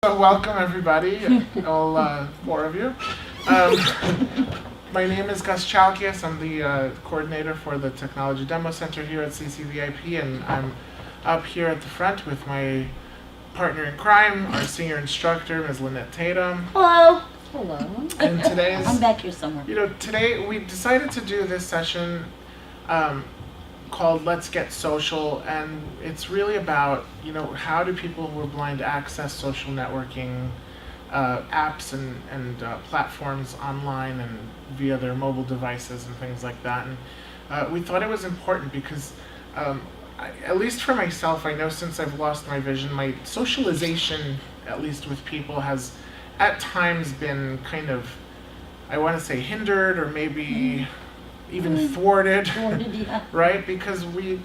So welcome everybody, all four of you. My name is Gus Chalkias. I'm the coordinator for the Technology Demo Center here at CCVIP, and I'm up here at the front with my partner in crime, our senior instructor, Ms. Lynette Tatum. Hello. Hello. And today's, I'm back here somewhere. Today we decided to do this session called Let's Get Social, and it's really about, how do people who are blind access social networking apps and platforms online and via their mobile devices and things like that. And we thought it was important because, at least for myself, I know since I've lost my vision, my socialization, at least with people, has at times been kind of, I want to say, hindered or maybe even thwarted, Yeah. right? Because we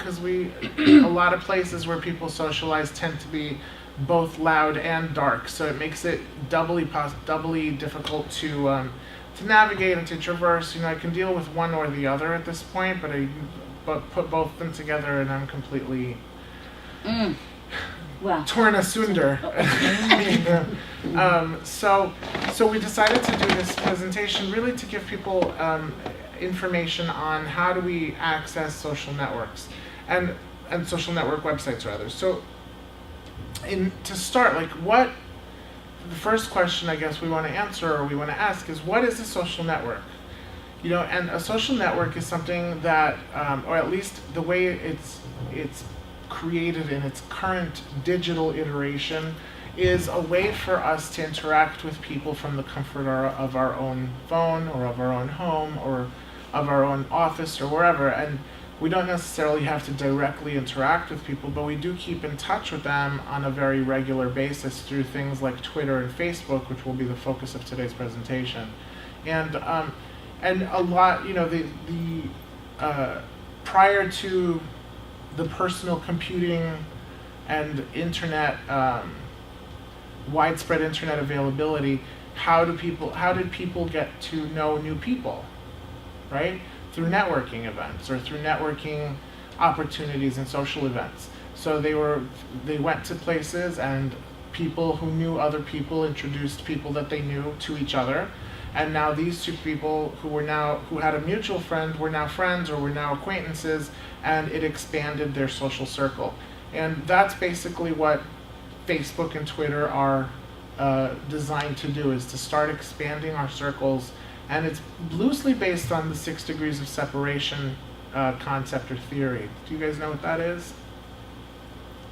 a lot of places where people socialize tend to be both loud and dark, so it makes it doubly difficult to navigate and to traverse. I can deal with one or the other at this point, but put both of them together and I'm completely Wow. torn asunder. So we decided to do this presentation really to give people information on how do we access social networks and social network websites rather. So to start, the first question I guess we want to answer or we want to ask is, what is a social network? And a social network is something that, or at least the way it's created in its current digital iteration, is a way for us to interact with people from the comfort of our own phone or of our own home or of our own office or wherever. And we don't necessarily have to directly interact with people, but we do keep in touch with them on a very regular basis through things like Twitter and Facebook, which will be the focus of today's presentation. And a lot, prior to the personal computing and internet, widespread internet availability, how did people get to know new people, right? Through networking events or through networking opportunities and social events. So they went to places and people who knew other people introduced people that they knew to each other. And now these two people who had a mutual friend were now friends or were now acquaintances, and it expanded their social circle. And that's basically what Facebook and Twitter are designed to do, is to start expanding our circles. And it's loosely based on the 6 degrees of separation concept or theory. Do you guys know what that is?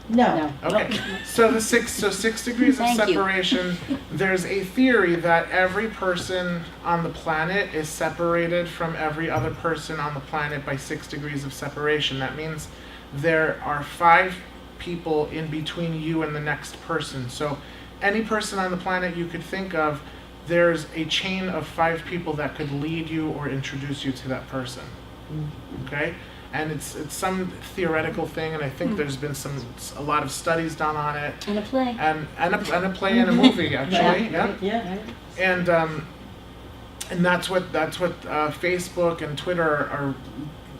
No. Okay, so 6 degrees of Thank you. separation, there's a theory that every person on the planet is separated from every other person on the planet by 6 degrees of separation. That means there are 5 people in between you and the next person. So any person on the planet you could think of, there's a chain of 5 people that could lead you or introduce you to that person. Okay? And it's some theoretical thing, and I think there's been a lot of studies done on it. And a play. And a play and a movie actually. Yeah. And that's what Facebook and Twitter are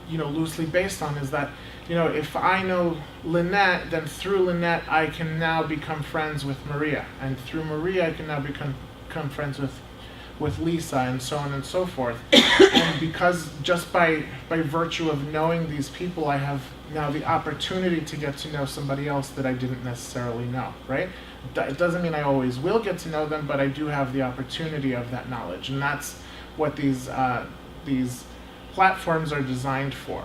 loosely based on, is that if I know Lynette, then through Lynette I can now become friends with Maria, and through Maria I can now become friends with Lisa, and so on and so forth. And because just by virtue of knowing these people, I have now the opportunity to get to know somebody else that I didn't necessarily know, right? It doesn't mean I always will get to know them, but I do have the opportunity of that knowledge, and that's what these platforms are designed for.